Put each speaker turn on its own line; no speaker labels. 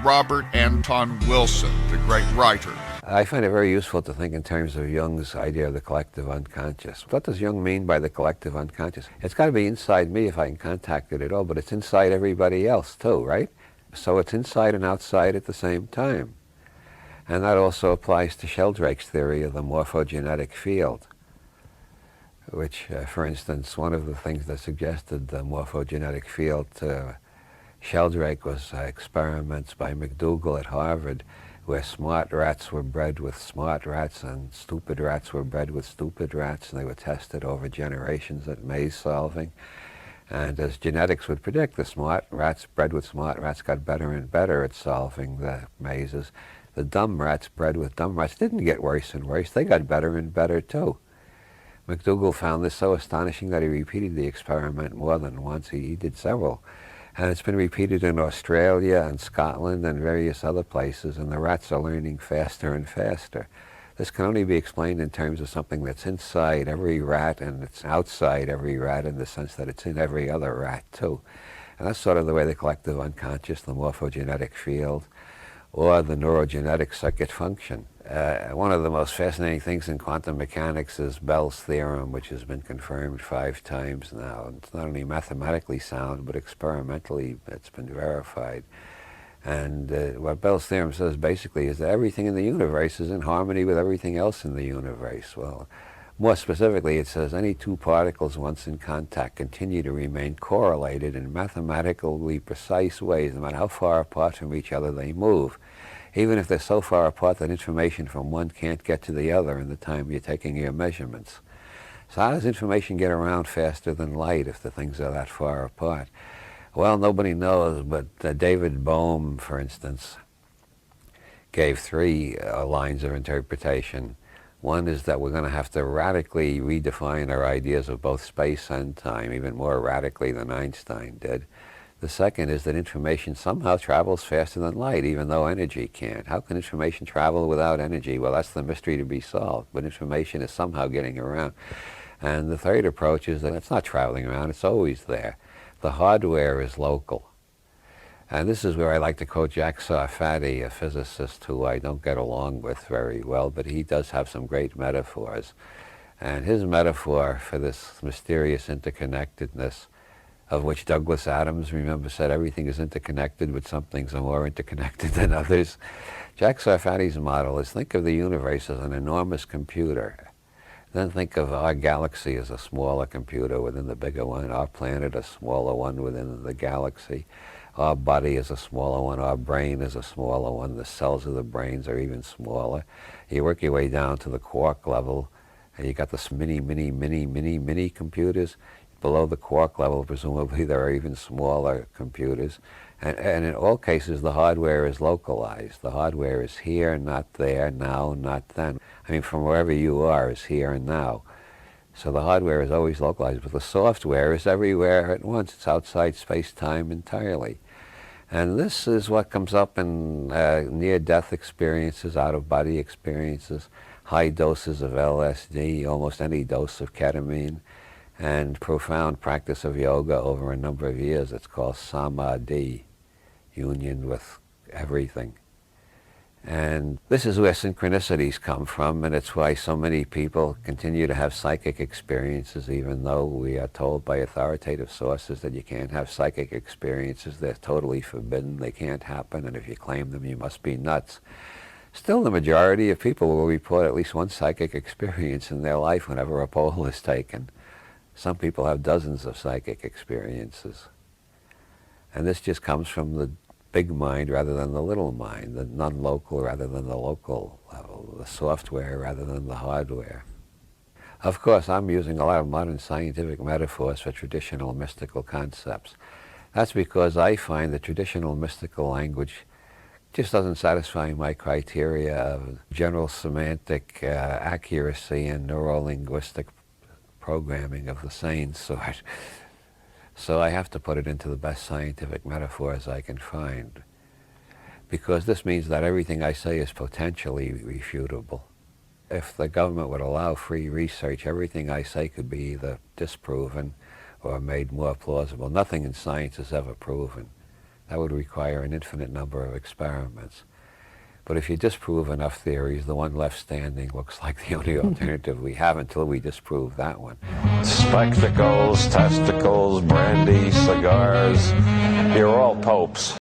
Robert Anton Wilson, the great writer.
I find it very useful to think in terms of Jung's idea of the collective unconscious. What does Jung mean by the collective unconscious? It's got to be inside me if I can contact it at all, but it's inside everybody else too, right? So it's inside and outside at the same time. And that also applies to Sheldrake's theory of the morphogenetic field, which, for instance, one of the things that suggested the morphogenetic field to Sheldrake was experiments by McDougall at Harvard, where smart rats were bred with smart rats and stupid rats were bred with stupid rats, and they were tested over generations at maze solving. And as genetics would predict, the smart rats bred with smart rats got better and better at solving the mazes. The dumb rats bred with dumb rats didn't get worse and worse. They got better and better too. McDougall found this so astonishing that he repeated the experiment more than once. He did several. And it's been repeated in Australia and Scotland and various other places, and the rats are learning faster and faster. This can only be explained in terms of something that's inside every rat and it's outside every rat in the sense that it's in every other rat too. And that's sort of the way the collective unconscious, the morphogenetic field, or the neurogenetic circuit function. One of the most fascinating things in quantum mechanics is Bell's theorem, which has been confirmed 5 times now. It's not only mathematically sound, but experimentally it's been verified. And what Bell's theorem says basically is that everything in the universe is in harmony with everything else in the universe. Well, more specifically, it says any 2 particles once in contact continue to remain correlated in mathematically precise ways, no matter how far apart from each other they move, even if they're so far apart that information from one can't get to the other in the time you're taking your measurements. So how does information get around faster than light if the things are that far apart? Well, nobody knows, but David Bohm, for instance, gave 3 lines of interpretation. One is that we're going to have to radically redefine our ideas of both space and time, even more radically than Einstein did. The second is that information somehow travels faster than light, even though energy can't. How can information travel without energy? Well, that's the mystery to be solved, but information is somehow getting around. And the third approach is that it's not traveling around, it's always there. The hardware is local. And this is where I like to quote Jack Sarfati, a physicist who I don't get along with very well, but he does have some great metaphors. And his metaphor for this mysterious interconnectedness, of which Douglas Adams, remember, said everything is interconnected, but some things are more interconnected than others. Jack Sarfati's model is think of the universe as an enormous computer. Then think of our galaxy as a smaller computer within the bigger one, our planet a smaller one within the galaxy, our body is a smaller one, our brain is a smaller one, the cells of the brains are even smaller. You work your way down to the quark level, and you got this mini computers. Below the quark level, presumably, there are even smaller computers. And in all cases, the hardware is localized. The hardware is here, not there, now, not then. I mean, from wherever you are is here and now. So the hardware is always localized, but the software is everywhere at once. It's outside space-time entirely. And this is what comes up in near-death experiences, out-of-body experiences, high doses of LSD, almost any dose of ketamine, and profound practice of yoga over a number of years. It's called samadhi, union with everything. And this is where synchronicities come from, and it's why so many people continue to have psychic experiences, even though we are told by authoritative sources that you can't have psychic experiences. They're totally forbidden, they can't happen, and if you claim them, you must be nuts. Still, the majority of people will report at least one psychic experience in their life whenever a poll is taken. Some people have dozens of psychic experiences. And this just comes from the big mind rather than the little mind, the non-local rather than the local level, the software rather than the hardware. Of course, I'm using a lot of modern scientific metaphors for traditional mystical concepts. That's because I find the traditional mystical language just doesn't satisfy my criteria of general semantic accuracy and neuro-linguistic programming of the sane sort. So I have to put it into the best scientific metaphors I can find, because this means that everything I say is potentially refutable. If the government would allow free research, everything I say could be either disproven or made more plausible. Nothing in science is ever proven. That would require an infinite number of experiments. But if you disprove enough theories, the one left standing looks like the only alternative we have until we disprove that one.
Spectacles, testicles, brandy, cigars, you're all popes.